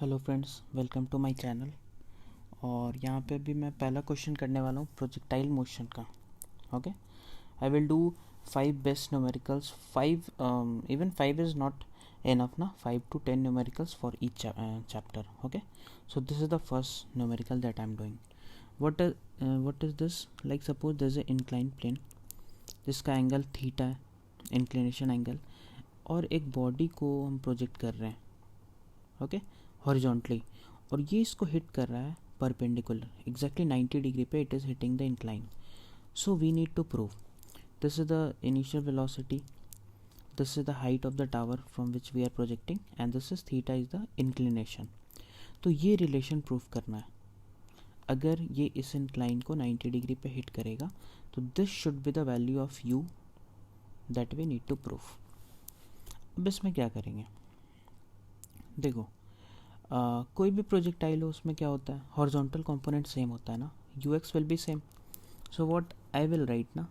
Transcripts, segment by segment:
Hello friends, welcome to my channel. और यहाँ पे भी मैं पहला क्वेश्चन करने वाला हूँ प्रोजेक्टाइल मोशन का। Okay, I will do 5 best numericals. 5 even 5 is not enough ना, 5 to 10 numericals for each chapter. Okay, so this is the first numerical that I'm doing. What is this? Like suppose there's an inclined plane जिसका angle theta है, inclination angle, और एक body को हम project कर रहे हैं ओके हॉरिजॉन्टली, और ये इसको हिट कर रहा है परपेंडिकुलर एग्जैक्टली 90 डिग्री पे it is hitting the incline. So we need to prove this is the initial velocity, this is the height of the tower from which we are projecting, and this is theta is the inclination. तो ये relation proof करना है. अगर ये इस incline को 90 degree पे hit करेगा तो this should be the value of u that we need to proof. अब इसमें क्या करेंगे, देखो कोई भी प्रोजेक्टाइल हो उसमें क्या होता है, हॉरिजॉन्टल कंपोनेंट सेम होता है ना, ux will be same. So what I will write ना,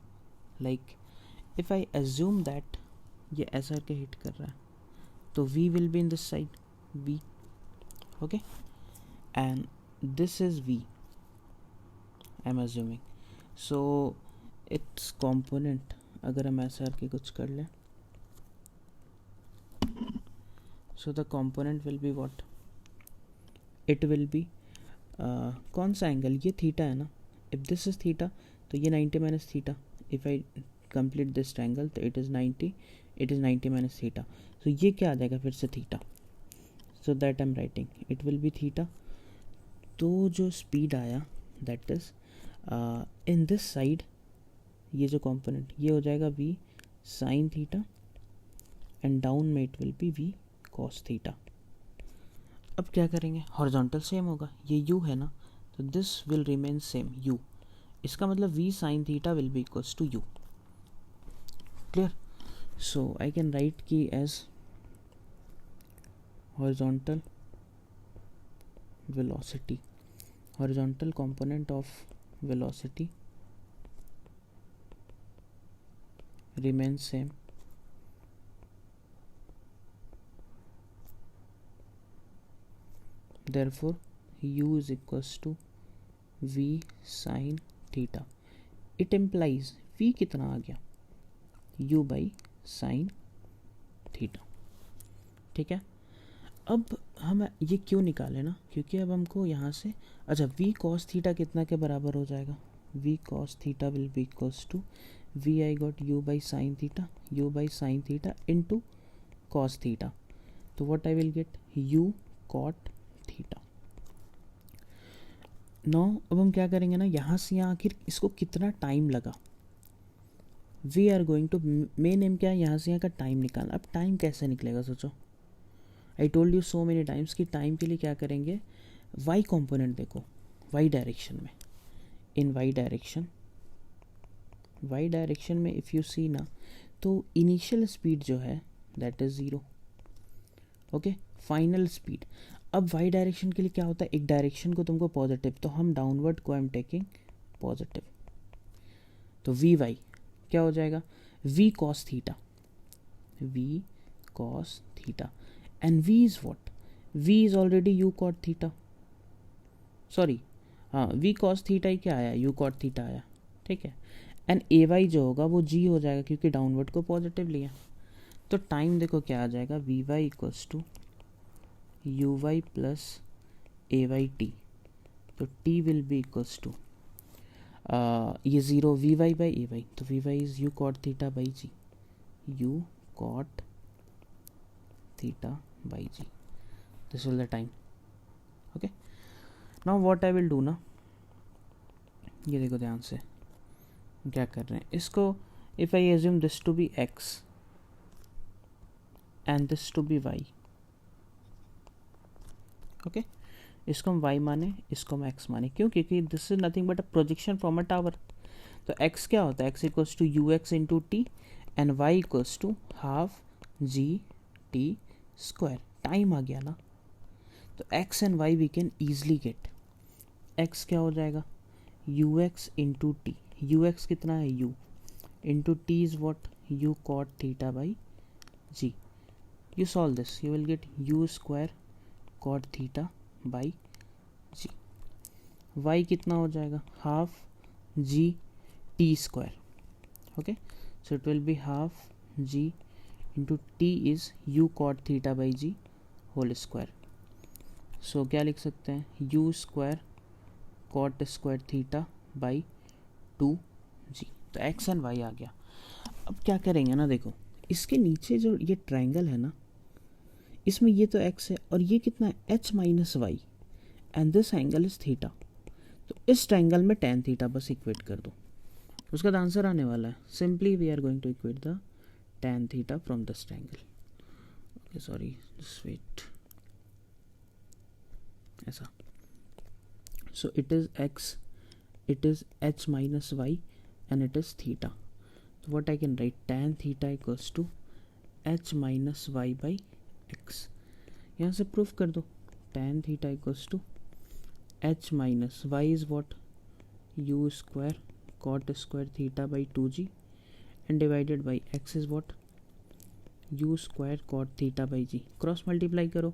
like if I assume that ये ऐसा करके हिट कर रहा है तो v will be in this side v. Okay, and this is v I am assuming. So its component अगर हम ऐसा करके कुछ कर लें, so the component will be what, it will be कौन सा एंगल, ये थीटा है ना. इफ दिस इज थीटा तो ये 90 minus theta. If I complete this triangle तो it is 90 minus theta. So ये क्या आ जाएगा फिर से theta. So that I am writing it will be theta. तो जो स्पीड आया that is in this side, ये जो कंपोनेंट ये हो जाएगा v sine theta, and down में it will be v cos theta. अब क्या करेंगे, हॉरिजॉन्टल सेम होगा, ये u है ना, तो this will remain same u. इसका मतलब v sine theta will be equals to u. Clear. So I can write की as horizontal velocity, horizontal component of velocity remains same, therefore u is equals to v sin theta. it implies v कितना आ गया, u by sin theta. ठीक है. अब हम ये क्यों निकाले ना, क्योंकि अब हमको यहाँ से अच्छा v cos थीटा कितना के बराबर हो जाएगा, v cos theta will be equals to v I got u by sine theta into cos theta. तो what I will get u cot theta. Now अब हम क्या करेंगे ना, यहाँ से यहाँ आखिर इसको कितना टाइम लगा, we are going to main M क्या है, यहाँ से यहाँ का टाइम निकालना. अब टाइम कैसे निकलेगा सोचो, I told you so many times कि टाइम के लिए क्या करेंगे, वाई कॉम्पोनेंट देखो वाई डायरेक्शन में, इन वाई डायरेक्शन में इफ़ यू सी ना, तो इनिशियल स्पीड जो है that is 0. Okay, final speed. अब वाई डायरेक्शन के लिए क्या होता है, एक डायरेक्शन को तुमको पॉजिटिव, तो हम डाउनवर्ड को आई एम टेकिंग पॉजिटिव, तो वी वाई क्या हो जाएगा, v cos theta, and v is what, v is already u cot theta, sorry हाँ v cos थीटा ही क्या आया, u cot थीटा आया. ठीक है, एंड ए वाई जो होगा वो g हो जाएगा क्योंकि डाउनवर्ड को पॉजिटिव लिया. तो टाइम देखो क्या आ जाएगा, v y equals to u y plus a y t. तो t will be equals to ये 0 v y by a y, तो v y is u cot theta by g, u cot theta by g. this is the time. okay, now what I will do ना, ये देखो ध्यान से क्या कर रहे हैं इसको, if I assume this to be x and this to be y. okay, इसको हम y माने, इसको हम x माने, क्यों, क्योंकि this is nothing but a projection from a tower. तो x क्या होता है, x equals to ux into t and y equals to half g t square. Time आ गया ना, तो x and y we can easily get. x क्या हो जाएगा, ux इंटू टी, ux कितना है u into t is what, u cot theta by g. you solve this, you will get u square cot theta by g. y कितना हो जाएगा, half g t square, okay, so it will be half g into t is u cot theta by g whole square. So क्या लिख सकते हैं, u square cot square theta by 2g। तो x and y आ गया। अब क्या करेंगे ना, देखो इसके नीचे जो ये ट्रायंगल है ना, इसमें ये तो x है और ये कितना है, h minus y, and this angle is theta. तो इस ट्रायंगल में tan थीटा बस इक्वेट कर दो, उसका आंसर आने वाला है। Simply we are going to equate the tan theta from this triangle. Okay sorry, just wait, ऐसा। So it is x, it is h minus y and it is theta. So what I can write, tan theta equals to h minus y by x। यहाँ से proof कर दो, tan theta equals to h minus y is what, u square cot square theta by 2g and divided by x is what, u square cot theta by g। Cross multiply करो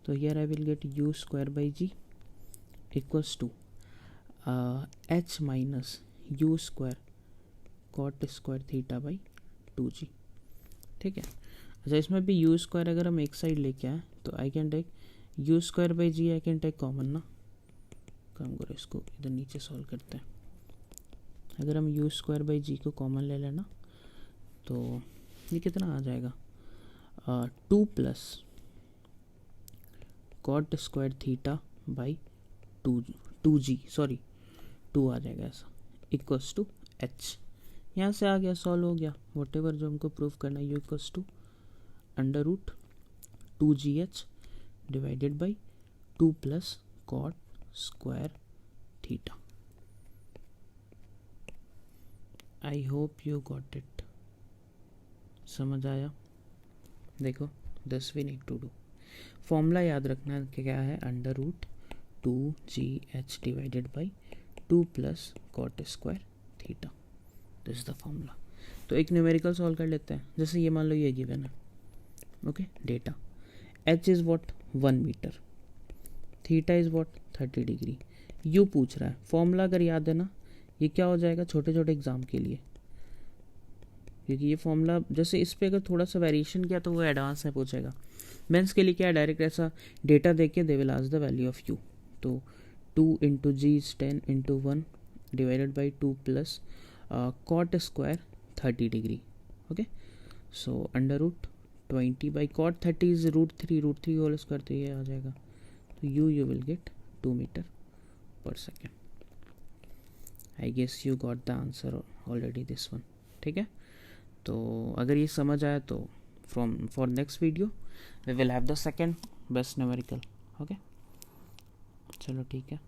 तो here I will get u square by g equals to h minus u square cot square theta by 2g। ठीक है, अच्छा इसमें भी you square अगर हम एक साइड लेके आए तो I can take u square by g, I can take common ना, काम करो इसको इधर नीचे सॉल्व करते हैं। अगर हम यू स्क्वायर बाई जी को कॉमन ले लेना तो ये कितना आ जाएगा, 2 plus cot square theta by 2g, sorry 2 आ जाएगा ऐसा, इक्वल्स टू h। यहाँ से आ गया, सॉल्व हो गया, वॉट एवर जो हमको प्रूफ करना है, u equals to under root 2gh divided by 2 plus cot square theta. I hope you got it, समझ आया। देखो this we need to do, formula याद रखना क्या है, under root 2gh divided by 2 plus cot square theta, this is the formula. तो एक numerical solve कर लेते हैं, जैसे ये मान लो ये गिवन है, okay, data h is what 1 metre, theta is what 30 degree, u पूछ रहा है। फॉर्मूला अगर याद है ना, ये क्या हो जाएगा छोटे छोटे एग्जाम के लिए, क्योंकि ये फॉर्मूला जैसे इस पर अगर थोड़ा सा वेरिएशन किया तो वो एडवांस में पूछेगा। मेंस के लिए क्या है, डायरेक्ट ऐसा डेटा देख के they will ask the value of u. तो 2 into g is 10 into 1 divided by 2 plus cot square 30 degree, okay, so under root 20 by cot 30 is root 3 whole square, तो ये आ जाएगा, तो you will get 2 metre per second. I guess you got the answer already this one. ठीक है, तो अगर ये समझ आया तो for next video we will have the second best numerical. Okay, चलो ठीक है।